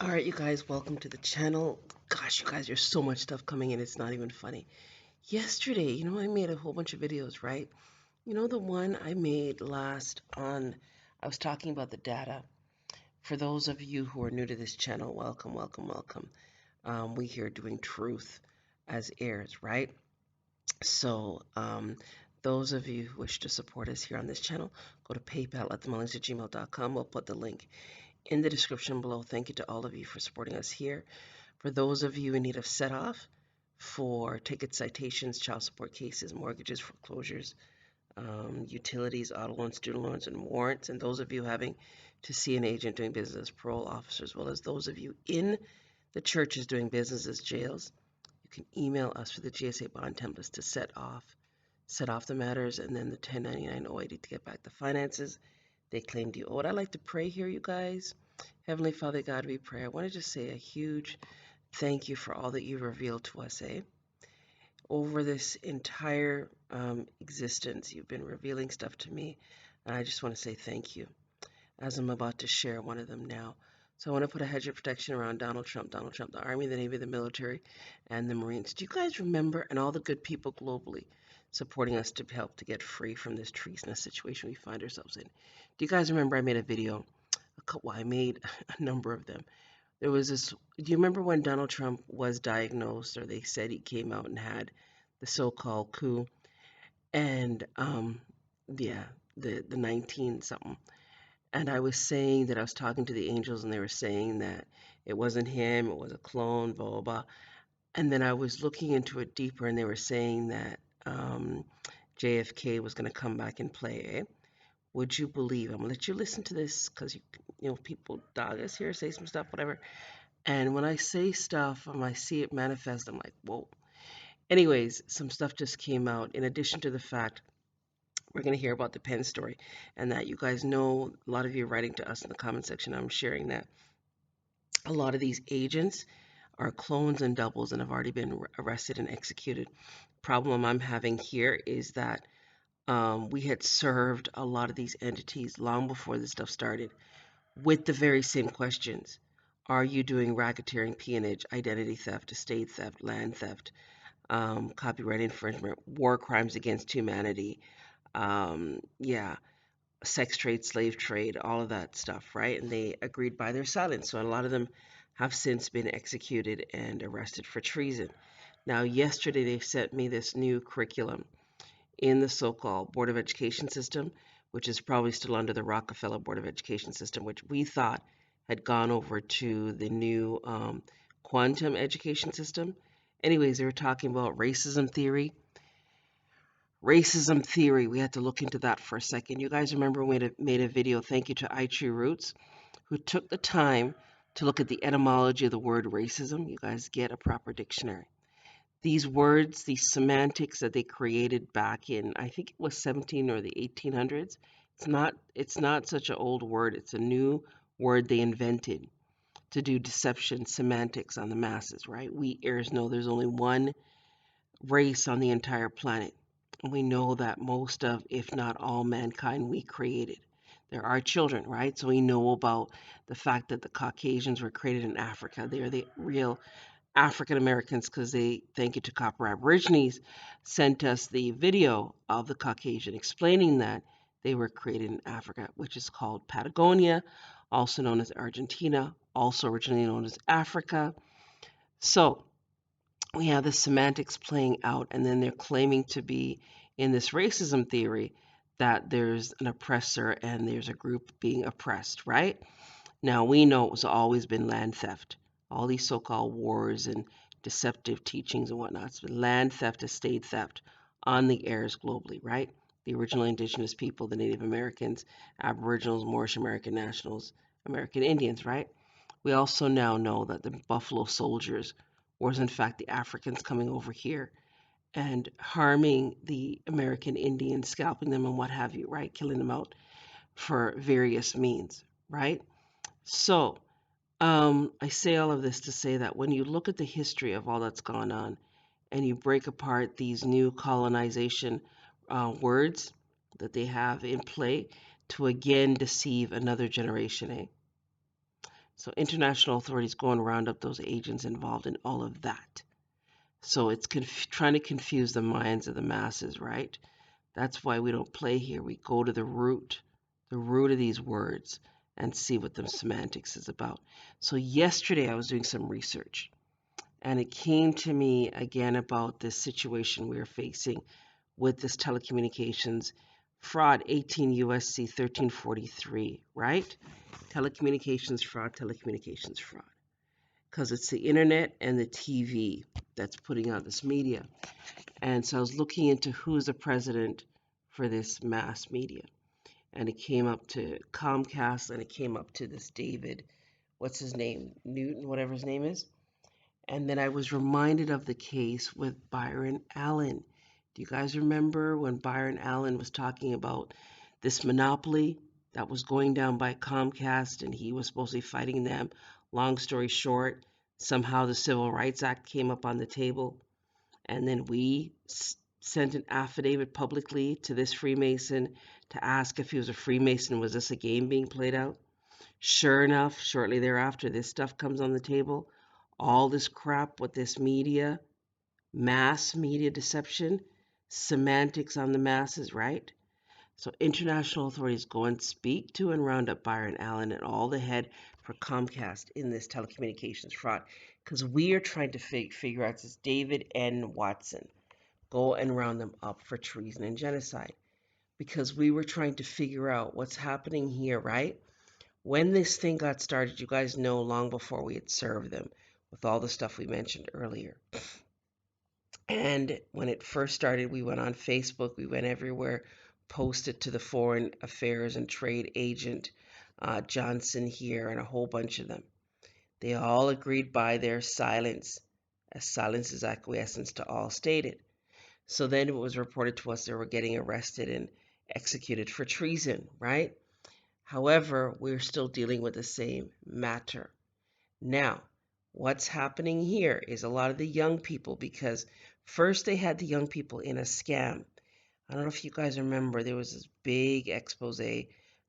All right, you guys, welcome to the channel. Gosh, you guys, there's so much stuff coming in, it's not even funny. Yesterday, I made a whole bunch of videos, right? The one I made last on, I was talking about the data. For those of you who are new to this channel, welcome, welcome, welcome. We here doing truth as heirs, right? So, those of you who wish to support us here on this channel, go to PayPal at themullings@gmail.com. We'll put the link in the description below. Thank you to all of you for supporting us here. For those of you in need of set-off for ticket citations, child support cases, mortgages, foreclosures, utilities, auto loans, student loans, and warrants, and those of you having to see an agent doing business as parole officer, as well as those of you in the churches doing business as jails, you can email us for the GSA bond templates to set off the matters, and then the 1099 OID to get back the finances they claimed you owed. I'd like to pray here, you guys. Heavenly Father God, we pray. I want to just say a huge thank you for all that you revealed to us, over this entire existence. You've been revealing stuff to me, and I just want to say thank you as I'm about to share one of them now. So I want to put a hedge of protection around Donald Trump, the Army, the Navy, the military, and the Marines. Do you guys remember, and all the good people globally supporting us to help to get free from this treasonous situation we find ourselves in? Do you guys remember I made a video? I made a number of them. There was this, do you remember when Donald Trump was diagnosed, or they said he came out and had the so-called coup? And yeah, the 19 something. And I was saying that I was talking to the angels, and they were saying that it wasn't him, it was a clone, blah, blah, blah. And then I was looking into it deeper, and they were saying that JFK was going to come back and play, Would you believe? I'm going to let you listen to this because, people dog us here, say some stuff, whatever. And when I say stuff and I see it manifest, I'm like, whoa. Anyways, some stuff just came out. In addition to the fact, we're going to hear about the Pence story, and that you guys know, a lot of you are writing to us in the comment section. I'm sharing that a lot of these agents are clones and doubles and have already been arrested and executed. Problem I'm having here is that we had served a lot of these entities long before this stuff started with the very same questions. Are you doing racketeering, peonage, identity theft, estate theft, land theft, copyright infringement, war crimes against humanity, yeah, sex trade, slave trade, all of that stuff, right? And they agreed by their silence. So a lot of them have since been executed and arrested for treason. Now, yesterday they sent me this new curriculum in the so-called Board of Education system, which is probably still under the Rockefeller Board of Education system, which we thought had gone over to the new quantum education system. Anyways, they were talking about racism theory. Racism theory, we had to look into that for a second. You guys remember we made a video, thank you to iTrue Roots, who took the time to look at the etymology of the word racism. You guys get a proper dictionary. These words, these semantics that they created back in, I think it was 17 or the 1800s. It's not such an old word. It's a new word they invented to do deception semantics on the masses, right? We heirs know there's only one race on the entire planet. And we know that most of, if not all, mankind we created. They're our children, right? So we know about the fact that the Caucasians were created in Africa. They are the real African Americans because they, thank you to Copper Aborigines, sent us the video of the Caucasian explaining that they were created in Africa, which is called Patagonia, also known as Argentina, also originally known as Africa. So we have the semantics playing out, and then they're claiming to be in this racism theory that there's an oppressor and there's a group being oppressed, right? Now, we know it's always been land theft. All these so-called wars and deceptive teachings and whatnot. It's been land theft, estate theft on the heirs globally, right? The original indigenous people, the Native Americans, Aboriginals, Moorish American nationals, American Indians, right? We also now know that the Buffalo Soldiers was in fact the Africans coming over here and harming the American Indians, scalping them and what have you, right? Killing them out for various means, right? So, I say all of this to say that when you look at the history of all that's gone on and you break apart these new colonization words that they have in play to again deceive another generation, So international authorities go and round up those agents involved in all of that. So it's trying to confuse the minds of the masses, right? That's why we don't play here. We go to the root of these words, and see what the semantics is about. So yesterday I was doing some research, and it came to me again about this situation we are facing with this telecommunications fraud, 18 USC 1343, right? Telecommunications fraud, telecommunications fraud. Because it's the internet and the TV that's putting out this media. And so I was looking into who's the president for this mass media. And it came up to Comcast, and it came up to this David, what's his name? Newton, whatever his name is. And then I was reminded of the case with Byran Allen. Do you guys remember when Byran Allen was talking about this monopoly that was going down by Comcast, and he was supposedly fighting them? Long story short, somehow the Civil Rights Act came up on the table, and then we sent an affidavit publicly to this Freemason to ask if he was a Freemason. Was this a game being played out? Sure enough, shortly thereafter, this stuff comes on the table. All this crap with this media, mass media deception, semantics on the masses, right? So international authorities go and speak to and round up Byran Allen and all the head for Comcast in this telecommunications fraud, because we are trying to figure out this David N. Watson. Go and round them up for treason and genocide, because we were trying to figure out what's happening here, right? When this thing got started, you guys know long before we had served them with all the stuff we mentioned earlier. And when it first started, we went on Facebook, we went everywhere, posted to the Foreign Affairs and Trade Agent Johnson here, and a whole bunch of them. They all agreed by their silence, as silence is acquiescence to all stated. So then it was reported to us they were getting arrested and executed for treason, right? However, we're still dealing with the same matter. Now, what's happening here is a lot of the young people, because first they had the young people in a scam. I don't know if you guys remember, there was this big expose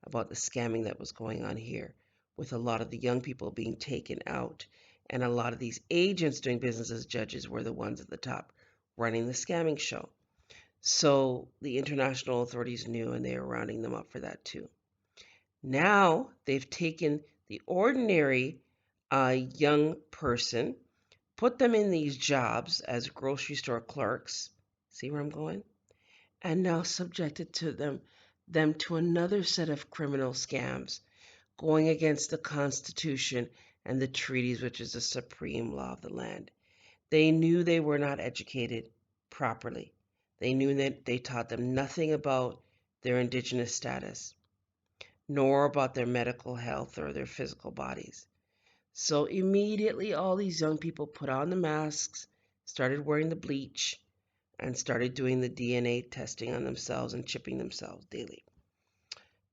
about the scamming that was going on here, with a lot of the young people being taken out. And a lot of these agents doing business as judges were the ones at the top running the scamming show. So the international authorities knew, and they were rounding them up for that too. Now they've taken the ordinary young person, put them in these jobs as grocery store clerks. See where I'm going? And now subjected to them to another set of criminal scams, going against the Constitution and the treaties, which is the supreme law of the land. They knew they were not educated properly. They knew that they taught them nothing about their indigenous status, nor about their medical health or their physical bodies. So immediately all these young people put on the masks, started wearing the bleach, and started doing the DNA testing on themselves and chipping themselves daily.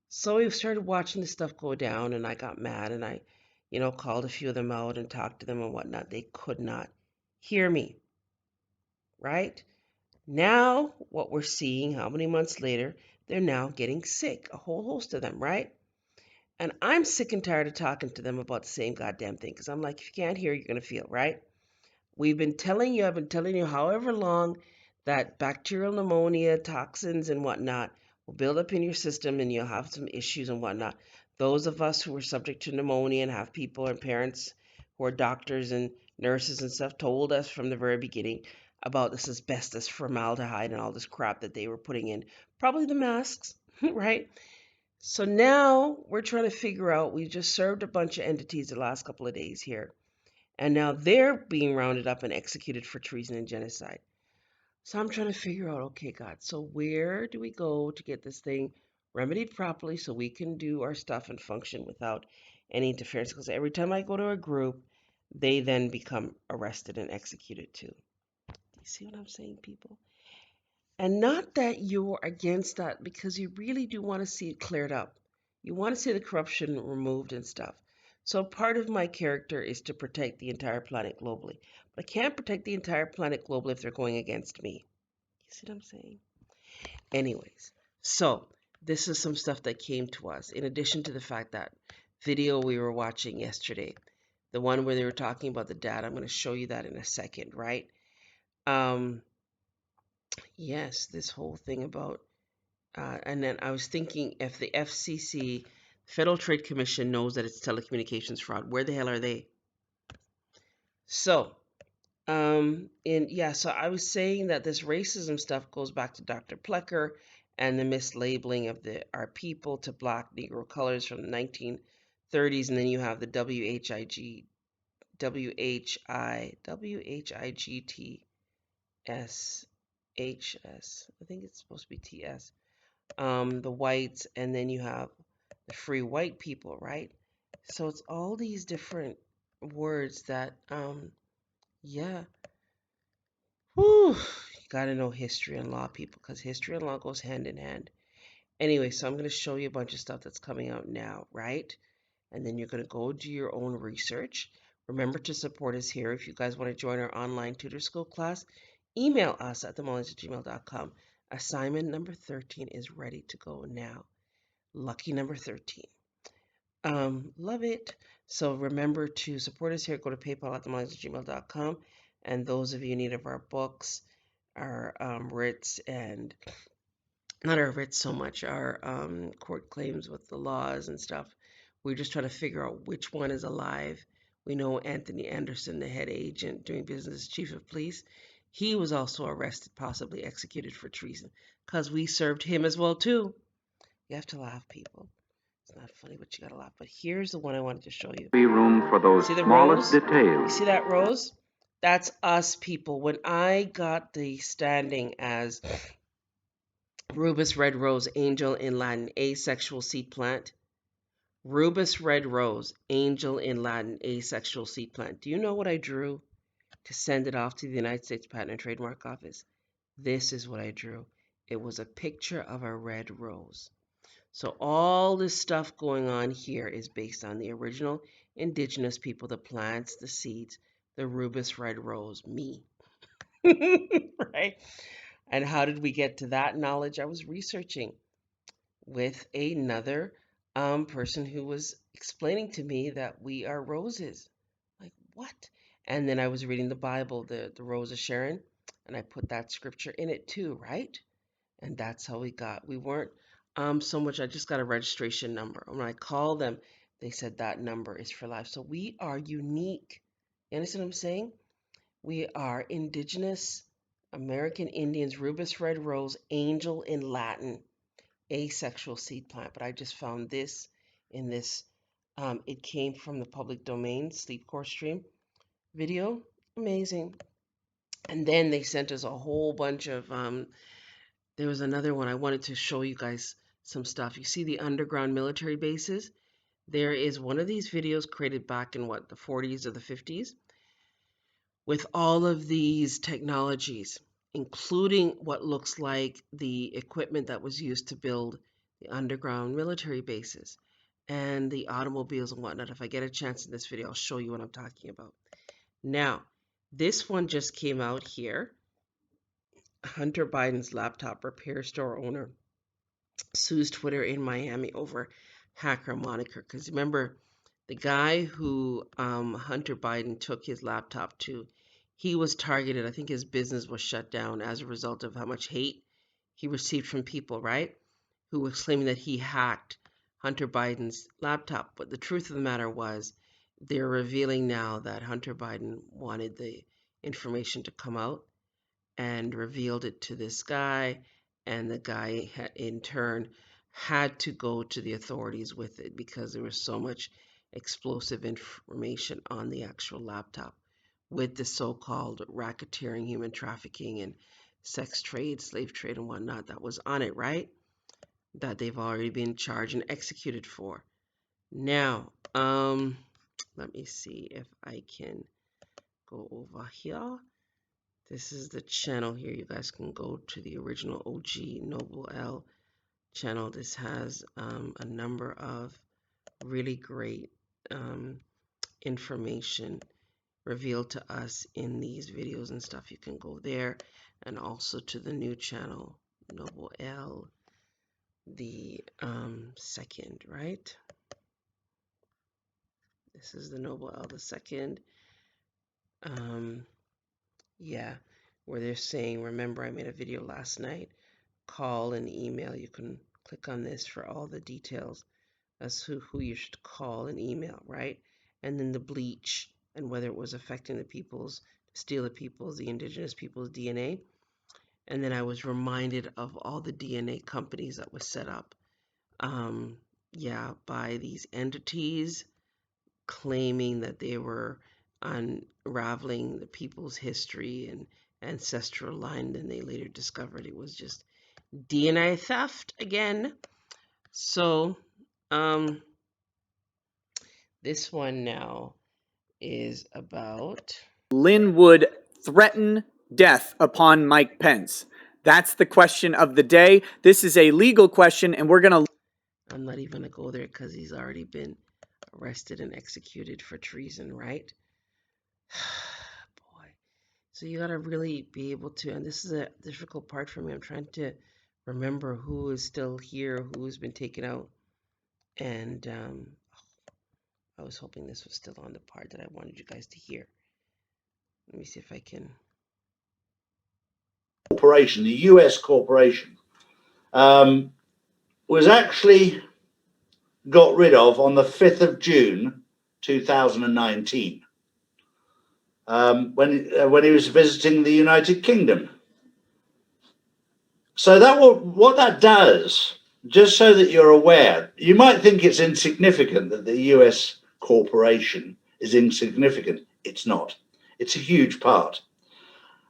So we started watching the stuff go down, and I got mad, and I, called a few of them out and talked to them and whatnot. They could not hear me, right? Now, what we're seeing, how many months later, they're now getting sick, a whole host of them, right? And I'm sick and tired of talking to them about the same goddamn thing, because I'm like, if you can't hear, you're going to feel, right? I've been telling you however long that bacterial pneumonia, toxins, and whatnot will build up in your system, and you'll have some issues and whatnot. Those of us who are subject to pneumonia and have people and parents who are doctors and nurses and stuff told us from the very beginning about this asbestos, formaldehyde, and all this crap that they were putting in. Probably the masks, right? So now we're trying to figure out, we just served a bunch of entities the last couple of days here, and now they're being rounded up and executed for treason and genocide. So I'm trying to figure out, okay, God, so where do we go to get this thing remedied properly so we can do our stuff and function without any interference? Because every time I go to a group, they then become arrested and executed too. You see what I'm saying, people? And not that you're against that, because you really do want to see it cleared up. You want to see the corruption removed and stuff. So part of my character is to protect the entire planet globally. But I can't protect the entire planet globally if they're going against me. You see what I'm saying? Anyways, so this is some stuff that came to us. In addition to the fact that video we were watching yesterday, the one where they were talking about the data. I'm going to show you that in a second, right? Yes, this whole thing about, and then I was thinking, if the FCC, Federal Trade Commission, knows that it's telecommunications fraud, where the hell are they? So, so I was saying that this racism stuff goes back to Dr. Plecker and the mislabeling of our people to black Negro colors from the 1930s, and then you have the WHIGTS, I think it's supposed to be TS, the whites, and then you have the free white people, right? So it's all these different words that, yeah. Whew, you gotta know history and law, people, because history and law goes hand in hand. Anyway, so I'm going to show you a bunch of stuff that's coming out now, right? And then you're going to go do your own research. Remember to support us here. If you guys want to join our online tutor school class, email us at themullings@gmail.com. Assignment number 13 is ready to go now. Lucky number 13. Love it. So remember to support us here. Go to PayPal at themullings@gmail.com. And those of you in need of our books, our writs, and not our writs so much, our court claims with the laws and stuff. We're just trying to figure out which one is alive. We know Anthony Anderson, the head agent doing business as chief of police, he was also arrested, possibly executed for treason, because we served him as well too. You have to laugh, people. It's not funny, but you gotta laugh. But here's the one I wanted to show you. Be room for those See the smallest rose? details. You see that rose? That's us, people. When I got the standing as Rubus red rose, angel in Latin, asexual seed plant. Rubus red rose, angel in Latin, asexual seed plant. Do you know what I drew to send it off to the United States Patent and Trademark Office? This is what I drew. It was a picture of a red rose. So all this stuff going on here is based on the original indigenous people, the plants, the seeds, the Rubus red rose, me. Right? And how did we get to that knowledge? I was researching with another person who was explaining to me that we are roses. Like, what? And then I was reading the Bible, the Rose of Sharon, and I put that scripture in it too, right? And that's how we weren't so much, I just got a registration number. When I called them, they said that number is for life. So we are unique. You understand what I'm saying? We are indigenous American Indians, Rubus red rose, angel in Latin, asexual seed plant. But I just found this in this. It came from the public domain Sleepcore stream video. Amazing. And then they sent us a whole bunch of. There was another one I wanted to show you guys some stuff. You see the underground military bases? There is one of these videos created back in what, the 40s or the 50s, with all of these technologies, including what looks like the equipment that was used to build the underground military bases and the automobiles and whatnot. If I get a chance in this video, I'll show you what I'm talking about. Now, this one just came out here. Hunter Biden's laptop repair store owner sues Twitter in Miami over hacker moniker. Because remember, the guy who Hunter Biden took his laptop to, he was targeted. I think his business was shut down as a result of how much hate he received from people, right? Who was claiming that he hacked Hunter Biden's laptop. But the truth of the matter was, they're revealing now that Hunter Biden wanted the information to come out and revealed it to this guy, and the guy in turn had to go to the authorities with it because there was so much explosive information on the actual laptop with the so-called racketeering, human trafficking, and sex trade, slave trade, and whatnot that was on it, right? That they've already been charged and executed for. Now, let me see if I can go over here. This is the channel here. You guys can go to the original OG Noble L channel. This has a number of really great information revealed to us in these videos and stuff. You can go there, and also to the new channel, Noble L, the second, right? This is the Noble L II. Yeah, where they're saying, remember, I made a video last night, call and email. You can click on this for all the details as to who you should call and email, right? And then the bleach and whether it was affecting the people's, the indigenous people's DNA. And then I was reminded of all the DNA companies that was set up, by these entities claiming that they were unraveling the people's history and ancestral line. Then they later discovered it was just DNA theft again. So, this one now is about Lynn would threaten death upon Mike Pence. That's the question of the day. This is a legal question, and we're going to... I'm not even going to go there because he's already been arrested and executed for treason, right? Boy. So you got to really be able to, and this is a difficult part for me. I'm trying to remember who is still here, who has been taken out. And I was hoping this was still on the part that I wanted you guys to hear. Let me see if I can. Corporation, the US corporation, was actually got rid of on the 5th of June 2019 when he was visiting the United Kingdom. So what that does, just so that you're aware, you might think it's insignificant that the US corporation is insignificant. It's not. It's a huge part.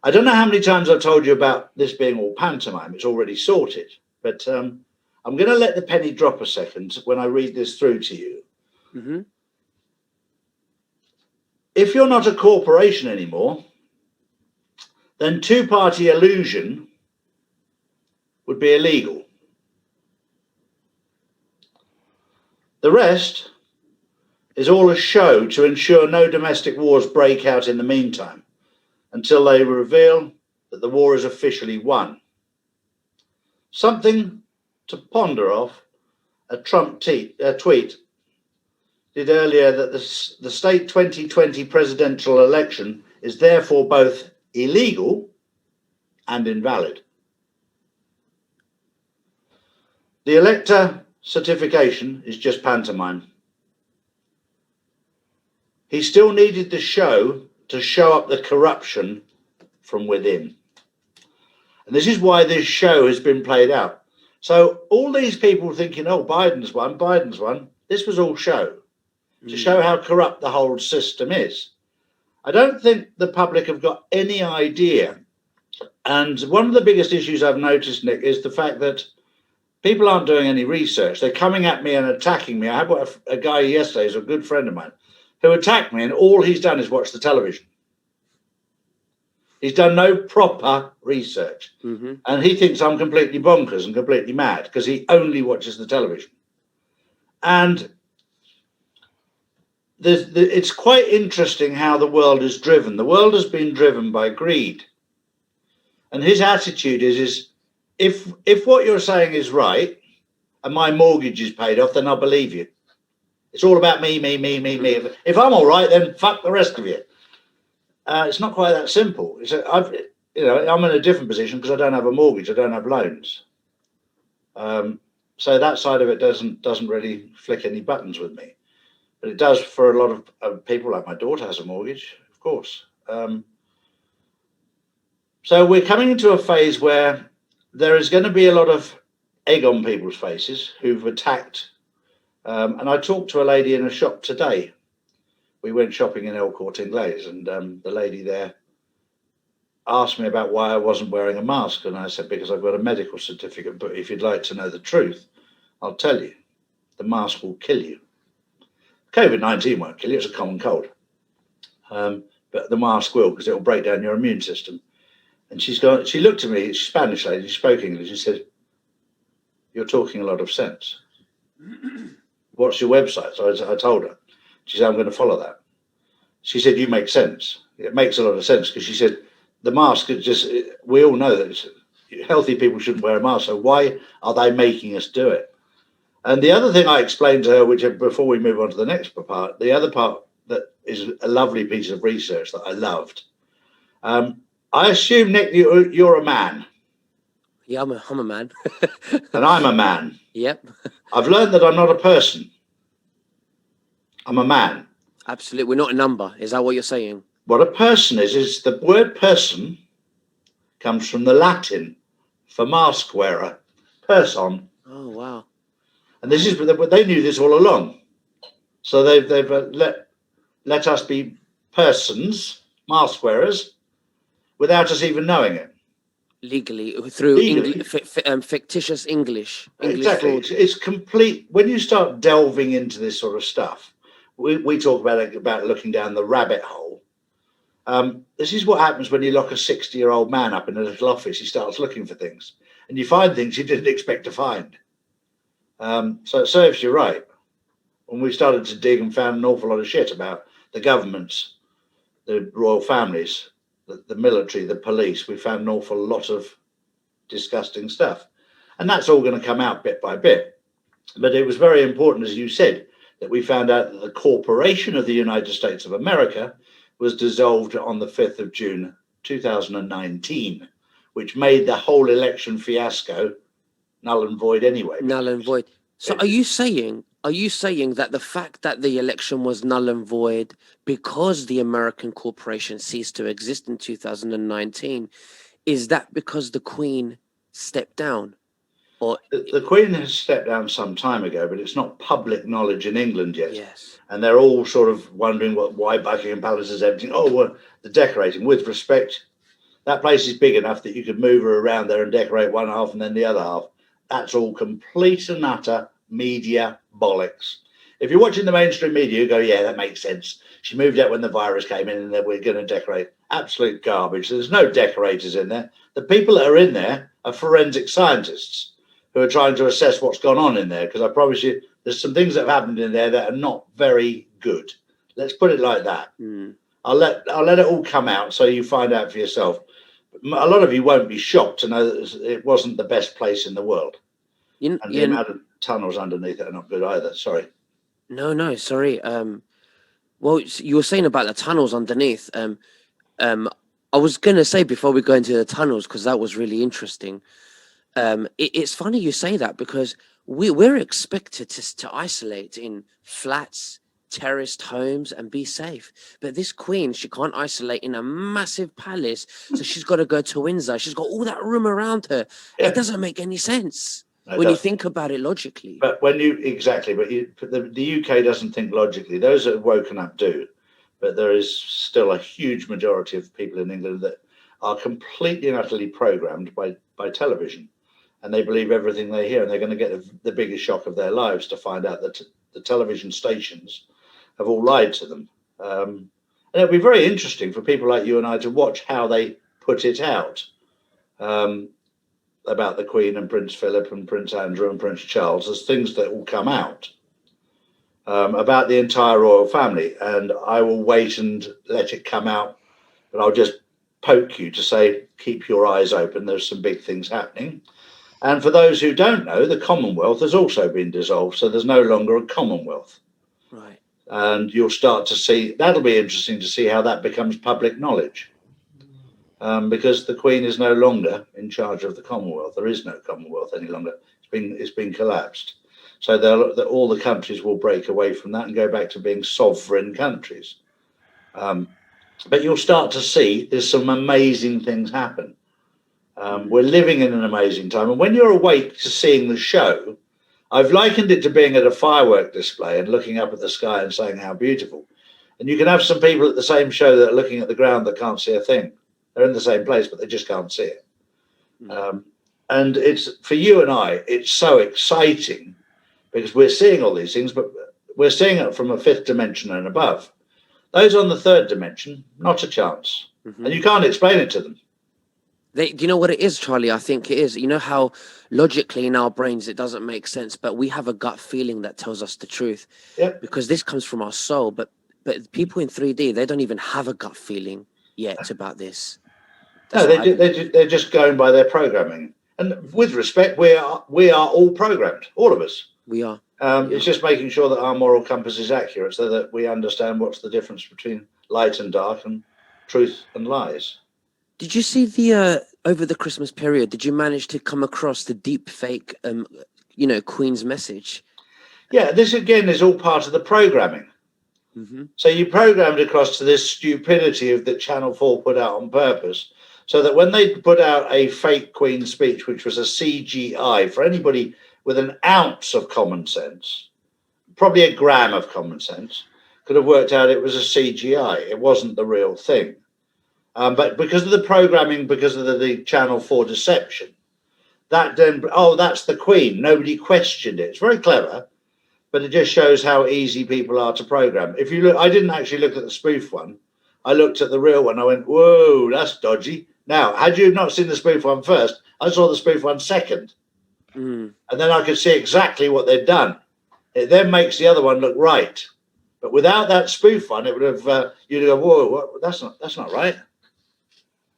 I don't know how many times I've told you about this being all pantomime. It's already sorted. But I'm going to let the penny drop a second when I read this through to you. Mm-hmm. If you're not a corporation anymore, then two-party illusion would be illegal. The rest is all a show to ensure no domestic wars break out in the meantime, until they reveal that the war is officially won. Something to ponder off. A Trump tweet did earlier that the state 2020 presidential election is therefore both illegal and invalid. The elector certification is just pantomime. He still needed the show to show up the corruption from within. And this is why this show has been played out. So all these people thinking, oh, Biden's won, this was all show, to show how corrupt the whole system is. I don't think the public have got any idea. And one of the biggest issues I've noticed, Nick, is the fact that people aren't doing any research. They're coming at me and attacking me. I had a guy yesterday, who's a good friend of mine, who attacked me, and all he's done is watch the television. He's done no proper research. Mm-hmm. And he thinks I'm completely bonkers and completely mad because he only watches the television. And it's quite interesting how the world is driven. The world has been driven by greed. And his attitude is if what you're saying is right and my mortgage is paid off, then I'll believe you. It's all about me. If I'm all right, then fuck the rest of you. It's not quite that simple. I'm in a different position because I don't have a mortgage. I don't have loans. So that side of it doesn't really flick any buttons with me. But it does for a lot of people. Like my daughter has a mortgage, of course. So we're coming into a phase where there is going to be a lot of egg on people's faces who've attacked. And I talked to a lady in a shop today. We went shopping in El Corte Inglés, and the lady there asked me about why I wasn't wearing a mask. And I said, because I've got a medical certificate. But if you'd like to know the truth, I'll tell you, the mask will kill you. COVID-19 won't kill you, it's a common cold. But the mask will, because it will break down your immune system. And she looked at me, she's a Spanish lady, she spoke English, she said, you're talking a lot of sense. What's your website? So I told her. She said, I'm going to follow that. She said, you make sense. It makes a lot of sense, because she said, the mask is just, we all know that healthy people shouldn't wear a mask, so why are they making us do it? And the other thing I explained to her, which before we move on to the next part, the other part that is a lovely piece of research that I loved. I assume, Nick, you're a man. Yeah, I'm a man. And I'm a man. Yep. I've learned that I'm not a person. I'm a man. Absolutely. We're not a number. Is that what you're saying? What a person is the word person comes from the Latin for mask wearer, person. Oh, wow. And this is they knew this all along. So they've let us be persons, mask wearers, without us even knowing it. Legally, through fictitious English Exactly. fraud. It's complete. When you start delving into this sort of stuff, we talk about looking down the rabbit hole. This is what happens when you lock a 60-year-old man up in a little office. He starts looking for things, and you find things you didn't expect to find. So it serves you right. When we started to dig and found an awful lot of shit about the governments, the royal families, the military, the police, we found an awful lot of disgusting stuff. And that's all going to come out bit by bit. But it was very important, as you said, that we found out that the Corporation of the United States of America was dissolved on the 5th of June, 2019, which made the whole election fiasco null and void anyway. Null and void. So are you saying that the fact that the election was null and void because the American corporation ceased to exist in 2019, is that because the Queen stepped down? Or the Queen has stepped down some time ago, but it's not public knowledge in England yet. yes. And they're all sort of wondering why Buckingham Palace is empty. Oh, well, the decorating. With respect, that place is big enough that you could move her around there and decorate one half and then the other half. That's all complete and utter media bollocks. If you're watching the mainstream media, you go, yeah, that makes sense. She moved out when the virus came in and then we're going to decorate. Absolute garbage. There's no decorators in there. The people that are in there are forensic scientists who are trying to assess what's gone on in there, because I promise you there's some things that have happened in there that are not very good. Let's put it like that. I'll let it all come out so you find out for yourself. A lot of you won't be shocked to know that it wasn't the best place in the world. And the amount of tunnels underneath it are not good either. Sorry. No, sorry. Well, you were saying about the tunnels underneath. I was going to say before we go into the tunnels, because that was really interesting. It's funny you say that, because we're expected to isolate in flats, terraced homes and be safe. But this queen, she can't isolate in a massive palace. So she's got to go to Windsor. She's got all that room around her. Yeah. It doesn't make any sense when you think about it logically. But when you the UK doesn't think logically. Those that have woken up do. But there is still a huge majority of people in England that are completely and utterly programmed by television. And they believe everything they hear, and they're going to get the biggest shock of their lives to find out that the television stations have all lied to them. And it'll be very interesting for people like you and I to watch how they put it out about the Queen and Prince Philip and Prince Andrew and Prince Charles. There's things that will come out about the entire royal family, and I will wait and let it come out, but I'll just poke you to say, keep your eyes open. There's some big things happening. And for those who don't know, the Commonwealth has also been dissolved, so there's no longer a Commonwealth. Right. And you'll start to see, that'll be interesting to see how that becomes public knowledge. Because the Queen is no longer in charge of the Commonwealth. There is no Commonwealth any longer. It's been collapsed. So all the countries will break away from that and go back to being sovereign countries. But you'll start to see there's some amazing things happen. We're living in an amazing time. And when you're awake to seeing the show, I've likened it to being at a firework display and looking up at the sky and saying how beautiful. And you can have some people at the same show that are looking at the ground that can't see a thing. They're in the same place, but they just can't see it. And it's, for you and I, it's so exciting because we're seeing all these things, but we're seeing it from a fifth dimension and above. Those on the third dimension, not a chance. And you can't explain it to them. Do you know what it is, Charlie? I think it is. You know how logically in our brains it doesn't make sense, but we have a gut feeling that tells us the truth. Yep. Because this comes from our soul. But people in 3D, they don't even have a gut feeling yet about this. No, they're just going by their programming. And with respect, we are all programmed, all of us. We are. It's just making sure that our moral compass is accurate so that we understand what's the difference between light and dark and truth and lies. Did you see the over the Christmas period? Did you manage to come across the deep fake, Queen's message? Yeah, this again is all part of the programming. Mm-hmm. So you programmed across to this stupidity of that Channel 4 put out on purpose, so that when they put out a fake Queen speech, which was a CGI, for anybody with an ounce of common sense, probably a gram of common sense, could have worked out it was a CGI. It wasn't the real thing. But because of the programming, because of the Channel 4 deception, that then, oh, that's the Queen. Nobody questioned it. It's very clever, but it just shows how easy people are to program. If you look, I didn't actually look at the spoof one. I looked at the real one. I went, whoa, that's dodgy. Now, had you not seen the spoof one first, I saw the spoof one second. And then I could see exactly what they'd done. It then makes the other one look right. But without that spoof one, it would have, you'd go, whoa, what? That's not right.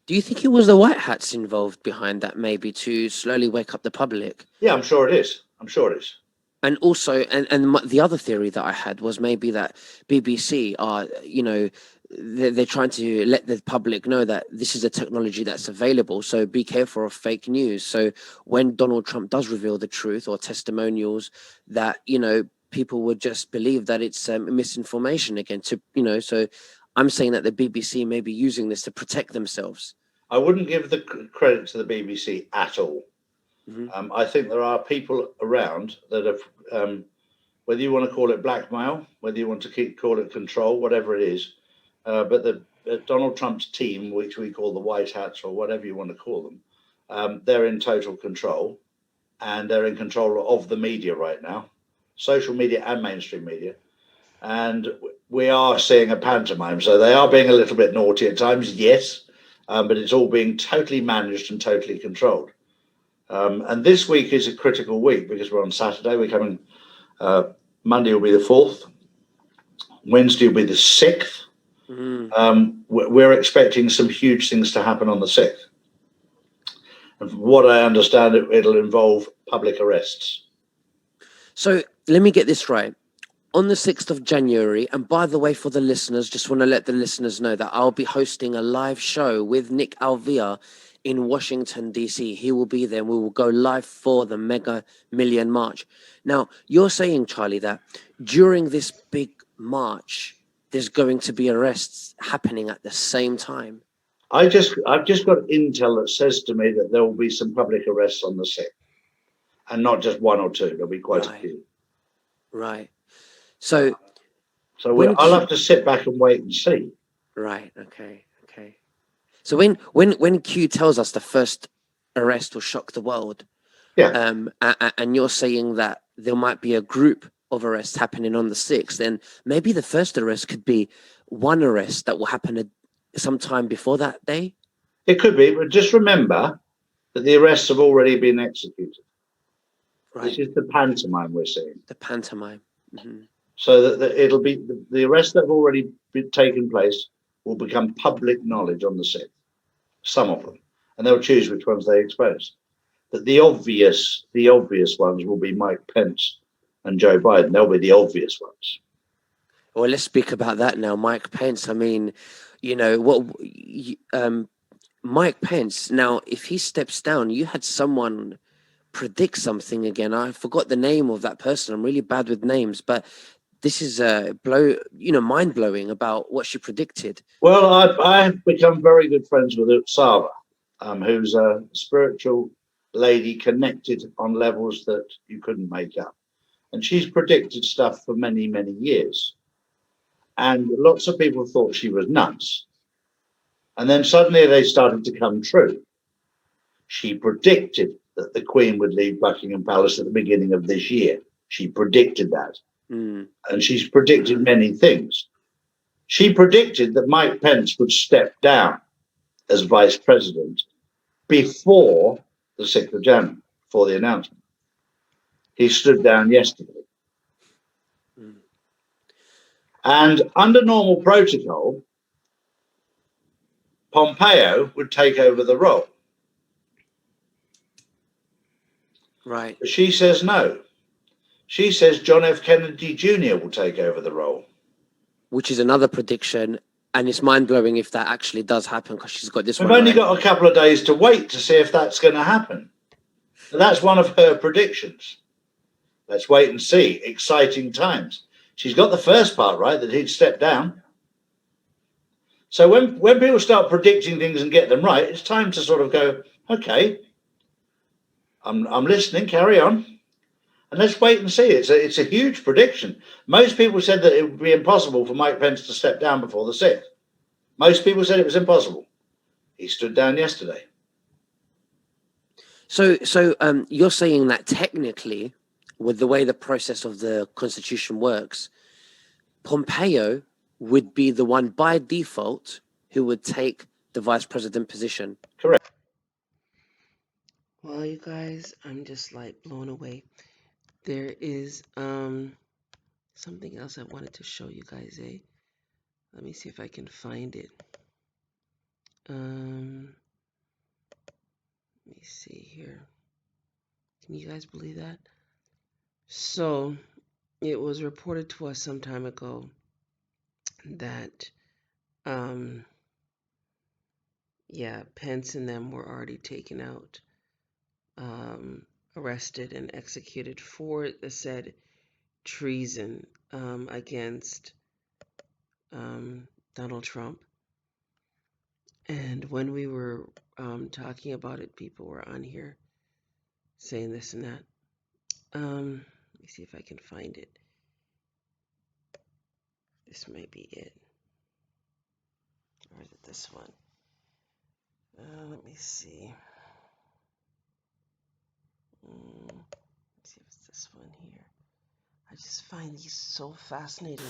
Do you think it was the White Hats involved behind that, maybe to slowly wake up the public? Yeah, I'm sure it is. I'm sure it is. And also, the other theory that I had was maybe that BBC are, they're trying to let the public know that this is a technology that's available. So be careful of fake news. So when Donald Trump does reveal the truth or testimonials, that, people would just believe that it's misinformation again. So I'm saying that the BBC may be using this to protect themselves. I wouldn't give the credit to the BBC at all. Mm-hmm. I think there are people around that have, whether you want to call it blackmail, whether you want to call it control, whatever it is, but the Donald Trump's team, which we call the White Hats or whatever you want to call them, they're in total control, and they're in control of the media right now, social media and mainstream media. And we are seeing a pantomime. So they are being a little bit naughty at times, yes, but it's all being totally managed and totally controlled. And this week is a critical week because we're on Saturday. We're coming, Monday will be the 4th. Wednesday will be the 6th. We're expecting some huge things to happen on the 6th. And from what I understand, it'll involve public arrests. So let me get this right. On the 6th of January, and by the way, for the listeners, just want to let the listeners know that I'll be hosting a live show with Nick Alvia in Washington, D.C. He will be there, and we will go live for the Mega Million March. Now, you're saying, Charlie, that during this big march, there's going to be arrests happening at the same time. I've just got intel that says to me that there will be some public arrests on the 6th, and not just one or two. There'll be quite a few. Right. So I'll have to sit back and wait and see. Right. Okay. So when Q tells us the first arrest will shock the world, and you're saying that there might be a group of arrests happening on the 6th, then maybe the first arrest could be one arrest that will happen sometime before that day. It could be, but just remember that the arrests have already been executed. Right. This is the pantomime we're seeing. The pantomime. Mm-hmm. So that it'll be the arrests that have already been taken place will become public knowledge on the 6th. Some of them, and they'll choose which ones they expose. But the obvious ones will be Mike Pence and Joe Biden. They'll be the obvious ones. Well, let's speak about that now. Mike Pence. I mean, Mike Pence. Now, if he steps down, you had someone predict something again. I forgot the name of that person. I'm really bad with names, but this is mind blowing about what she predicted. Well, I've become very good friends with Utsava, who's a spiritual lady connected on levels that you couldn't make up. And she's predicted stuff for many, many years. And lots of people thought she was nuts. And then suddenly they started to come true. She predicted that the Queen would leave Buckingham Palace at the beginning of this year. She predicted that. And she's predicted many things. She predicted that Mike Pence would step down as vice president before the 6th of January, before the announcement. He stood down yesterday. And under normal protocol, Pompeo would take over the role. Right. But she says no. She says John F. Kennedy Jr. will take over the role. Which is another prediction, and it's mind-blowing if that actually does happen, because she's got this We've one only right. got a couple of days to wait to see if that's going to happen. But that's one of her predictions. Let's wait and see. Exciting times. She's got the first part right, that he'd step down. So when people start predicting things and get them right, it's time to sort of go, okay, I'm listening, carry on. And let's wait and see. It's a huge prediction. Most people said that it would be impossible for Mike Pence to step down before the 6th. Most people said it was impossible. He stood down yesterday. So you're saying that technically, with the way the process of the Constitution works, Pompeo would be the one by default who would take the vice president position. Correct. Well, you guys, I'm just like blown away. There is something else I wanted to show you guys, eh? Let me see if I can find it. Let me see here. Can you guys believe that? So, it was reported to us some time ago that Pence and them were already taken out, arrested and executed for the said treason against Donald Trump. And when we were talking about it, people were on here saying this and that. Let me see if I can find it. This might be it. Or is it this one? Let me see. Let's see if it's this one here. I just find these so fascinating.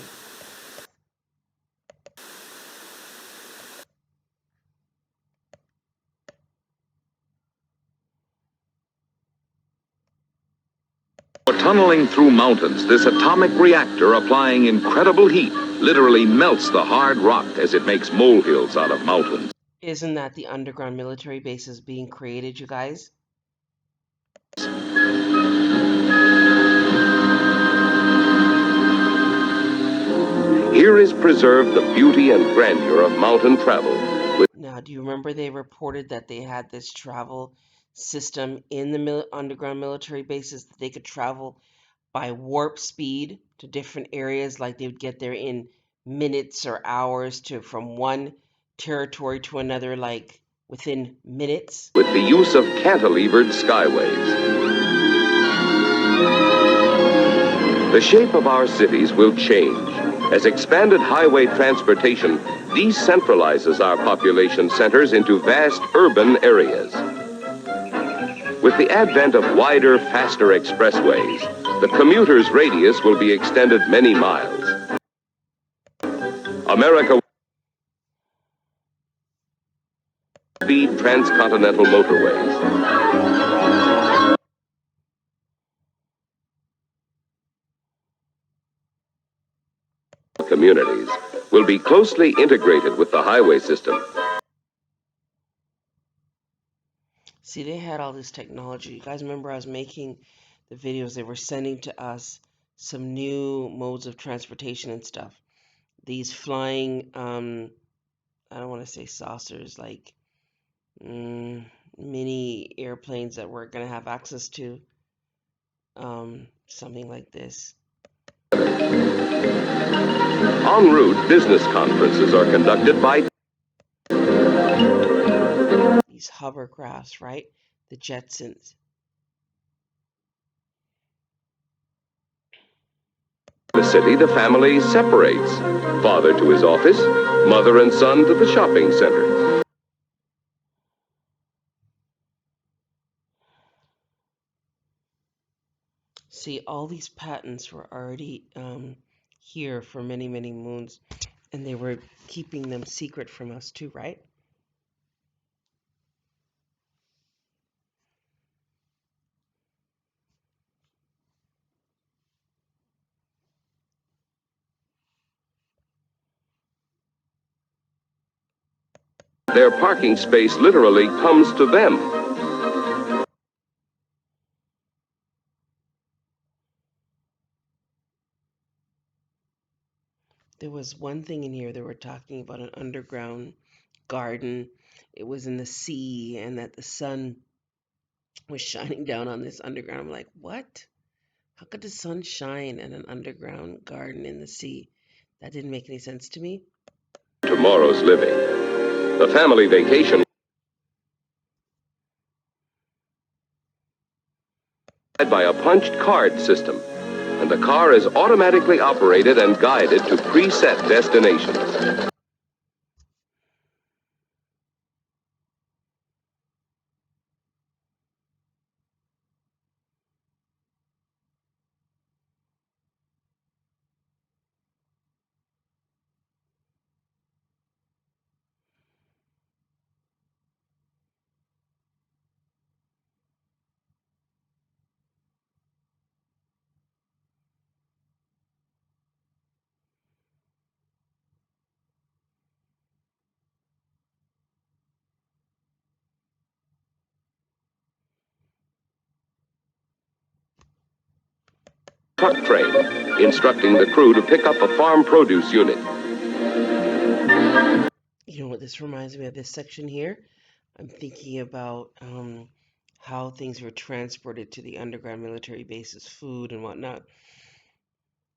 Tunneling through mountains, this atomic reactor applying incredible heat literally melts the hard rock as it makes molehills out of mountains. Isn't that the underground military bases being created, you guys? Here is preserved the beauty and grandeur of mountain travel. Now, do you remember they reported that they had this travel system in the underground military bases that they could travel by warp speed to different areas, like they would get there in minutes or hours from one territory to another, like within minutes? With the use of cantilevered skyways. The shape of our cities will change as expanded highway transportation decentralizes our population centers into vast urban areas. With the advent of wider, faster expressways, the commuter's radius will be extended many miles. America will speed transcontinental motorways. Communities will be closely integrated with the highway system. See, they had all this technology. You guys remember I was making the videos, they were sending to us some new modes of transportation and stuff. These flying, I don't want to say saucers, like mini airplanes that we're going to have access to. Something like this. En route, business conferences are conducted by these hovercrafts, right? The Jetsons. the city. The family separates. Father to his office, mother and son to the shopping center. See, all these patents were already here for many, many moons, and they were keeping them secret from us too, right? Their parking space literally comes to them. There was one thing in here, they were talking about an underground garden. It was in the sea, and that the sun was shining down on this underground. I'm like, what? How could the sun shine in an underground garden in the sea? That didn't make any sense to me. Tomorrow's living. The family vacation by a punched card system, and the car is automatically operated and guided to preset destinations. Truck train, instructing the crew to pick up a farm produce unit. You know what this reminds me of, this section here? I'm thinking about how things were transported to the underground military bases, food and whatnot.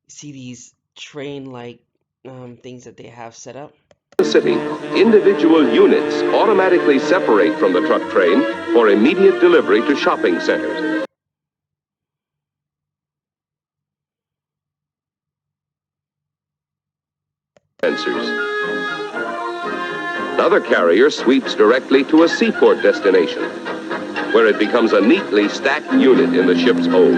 See these train-like things that they have set up? The city, individual units automatically separate from the truck train for immediate delivery to shopping centers. Another carrier sweeps directly to a seaport destination, where it becomes a neatly stacked unit in the ship's hold.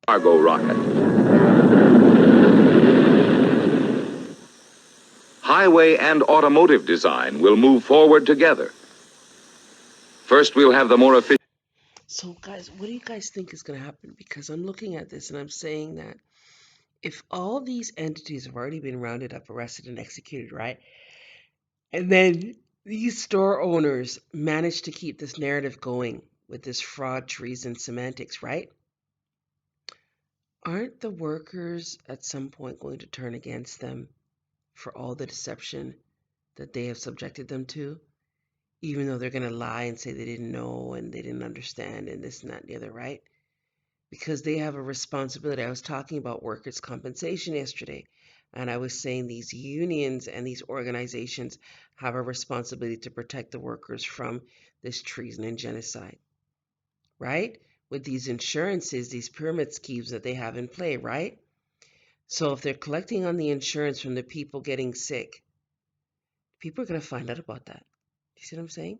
Cargo rocket. Highway and automotive design will move forward together. First, we'll have the more efficient. So, guys, what do you guys think is going to happen? Because I'm looking at this and I'm saying that if all these entities have already been rounded up, arrested, and executed, right? And then these store owners manage to keep this narrative going with this fraud, treason, semantics, right? Aren't the workers at some point going to turn against them for all the deception that they have subjected them to? Even though they're going to lie and say they didn't know and they didn't understand and this and that and the other, right? Because they have a responsibility. I was talking about workers' compensation yesterday, and I was saying these unions and these organizations have a responsibility to protect the workers from this treason and genocide, right? With these insurances, these pyramid schemes that they have in play, right? So if they're collecting on the insurance from the people getting sick, people are going to find out about that. You see what I'm saying?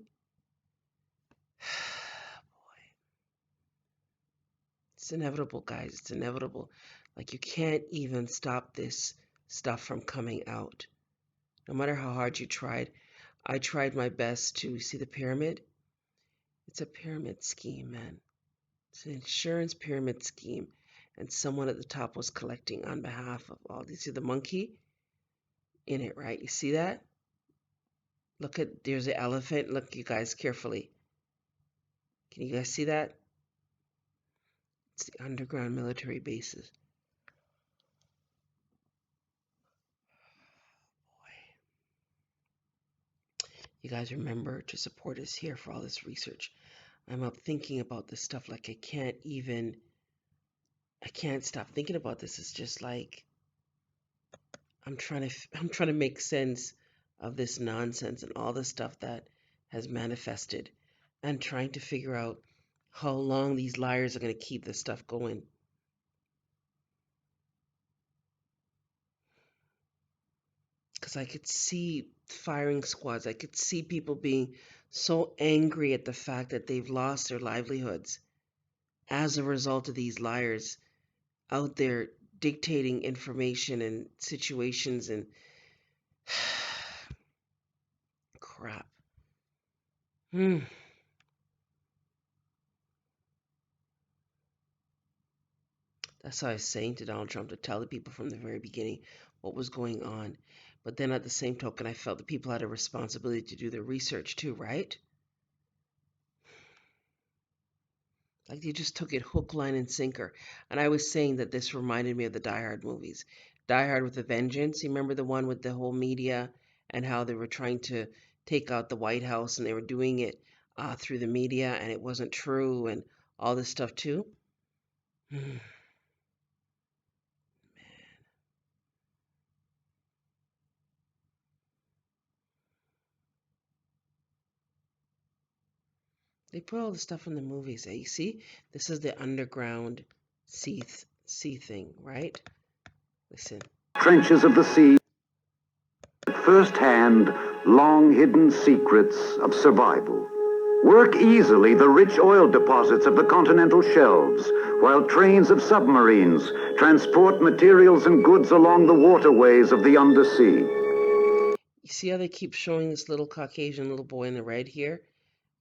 It's inevitable, guys. It's inevitable. Like, you can't even stop this stuff from coming out. No matter how hard you tried. I tried my best to see the pyramid. It's a pyramid scheme, man. It's an insurance pyramid scheme. And someone at the top was collecting on behalf of all these. See the monkey in it, right? You see that? Look at, there's the elephant. Look, you guys, carefully. Can you guys see that? It's the underground military bases. You guys remember to support us here for all this research. I'm up thinking about this stuff like I can't stop thinking about this. It's just like I'm trying to make sense of this nonsense and all the stuff that has manifested and trying to figure out how long these liars are going to keep this stuff going. Because I could see firing squads. I could see people being so angry at the fact that they've lost their livelihoods as a result of these liars out there dictating information and situations and crap. That's how I was saying to Donald Trump, to tell the people from the very beginning what was going on. But then at the same token, I felt the people had a responsibility to do their research too, right? Like they just took it hook, line, and sinker. And I was saying that this reminded me of the Die Hard movies. Die Hard with a Vengeance. You remember the one with the whole media and how they were trying to take out the White House and they were doing it through the media and it wasn't true and all this stuff too? Man. They put all the stuff in the movies. You see, this is the underground sea thing, right? Listen. Trenches of the sea, first-hand, long-hidden secrets of survival. Work easily the rich oil deposits of the continental shelves, while trains of submarines transport materials and goods along the waterways of the undersea. You see how they keep showing this little Caucasian little boy in the red here?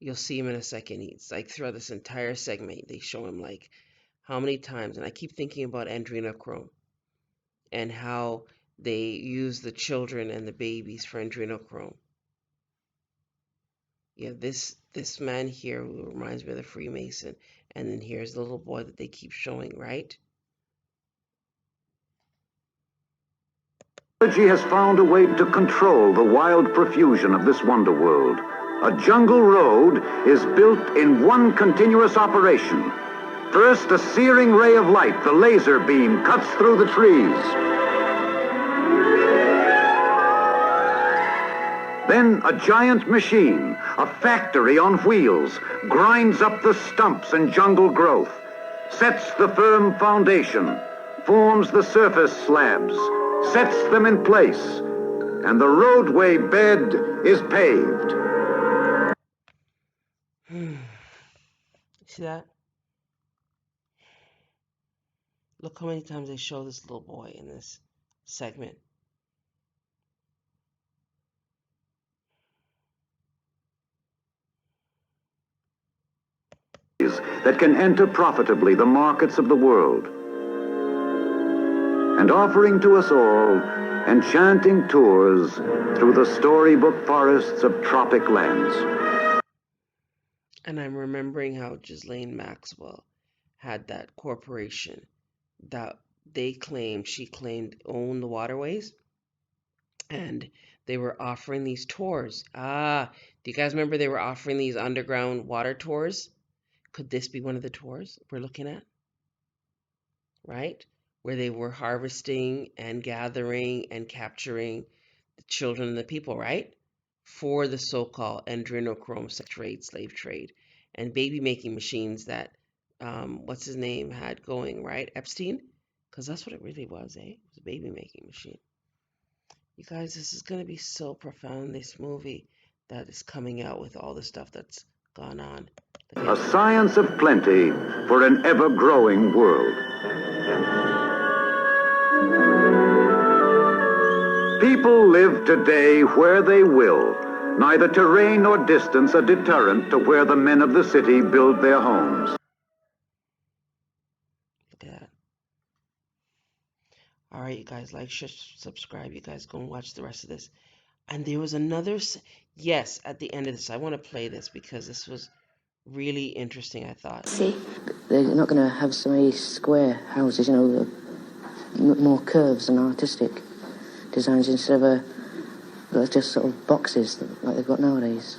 You'll see him in a second. He's like throughout this entire segment, they show him like how many times. And I keep thinking about adrenochrome and how they use the children and the babies for adrenochrome. Yeah, this man here who reminds me of the Freemason. And then here's the little boy that they keep showing, right? Technology has found a way to control the wild profusion of this wonder world. A jungle road is built in one continuous operation. First, a searing ray of light, the laser beam, cuts through the trees. Then a giant machine, a factory on wheels, grinds up the stumps and jungle growth, sets the firm foundation, forms the surface slabs, sets them in place, and the roadway bed is paved. See that? Look how many times they show this little boy in this segment. That can enter profitably the markets of the world, and offering to us all enchanting tours through the storybook forests of tropic lands. And I'm remembering how Ghislaine Maxwell had that corporation that she claimed owned the waterways, and they were offering these tours. Do you guys remember they were offering these underground water tours? Could this be one of the tours we're looking at? Right? Where they were harvesting and gathering and capturing the children and the people, right? For the so-called adrenochrome slave trade, and baby making machines that, what's his name had going, right? Epstein? Because that's what it really was, eh? It was a baby making machine. You guys, this is going to be so profound, this movie that is coming out with all the stuff that's gone on. A science of plenty for an ever-growing world. People live today where they will. Neither terrain nor distance a deterrent to where the men of the city build their homes. Look at that. All right, you guys, like, share, subscribe. You guys go and watch the rest of this. And there was another, yes, at the end of this, I want to play this because this was really interesting, I thought. See, they're not going to have so many square houses, you know, more curves and artistic designs instead of just sort of boxes like they've got nowadays.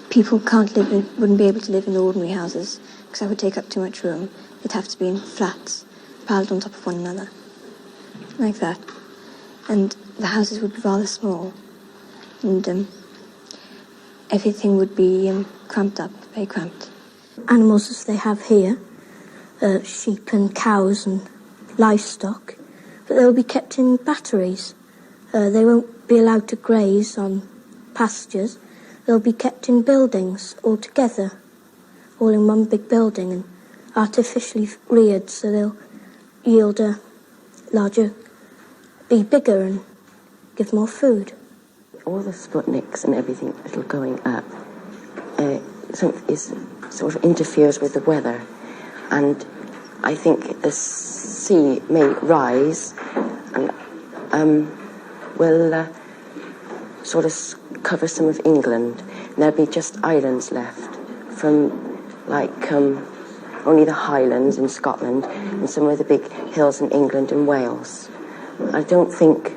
People wouldn't be able to live in ordinary houses because that would take up too much room. It'd have to be in flats, piled on top of one another, like that. And the houses would be rather small, and everything would be cramped up, very cramped. Animals as they have here, sheep and cows and livestock, but they'll be kept in batteries. They won't be allowed to graze on pastures. They'll be kept in buildings all together, all in one big building and artificially reared, so they'll yield a larger, be bigger and give more food. All the Sputniks and everything that are going up sort of interferes with the weather, and I think the sea may rise and will sort of cover some of England, and there'll be just islands left from like only the Highlands in Scotland and some of the big hills in England and Wales. I don't think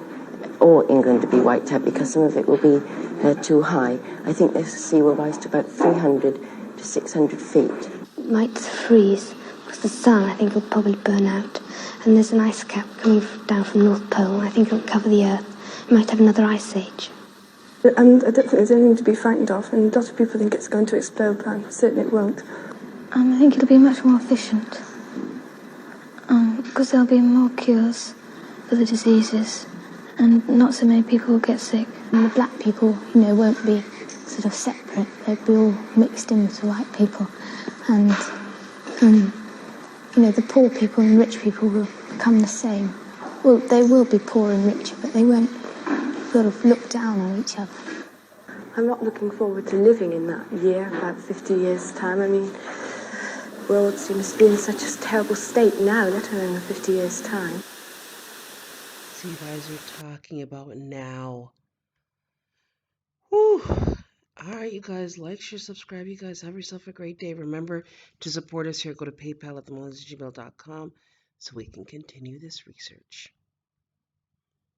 all England will be wiped out because some of it will be too high. I think the sea will rise to about 300 to 600 feet. It might freeze because the sun, I think, will probably burn out. And there's an ice cap coming down from North Pole. I think it'll cover the Earth. It might have another ice age. And I don't think there's anything to be frightened of, and a lot of people think it's going to explode, but I'm certain it won't. I think it'll be much more efficient. Because there'll be more cures for the diseases, and not so many people will get sick. And the black people, won't be sort of separate. They'll be all mixed in with the white people. And, the poor people and rich people will become the same. Well, they will be poor and richer, but they won't sort of look down on each other. I'm not looking forward to living in that year, about 50 years' time. I mean, the world seems to be in such a terrible state now, let alone in 50 years' time. So you guys are talking about now. Whew. Alright, you guys, like, share, subscribe. You guys have yourself a great day. Remember to support us here. Go to PayPal at themullings@gmail.com so we can continue this research.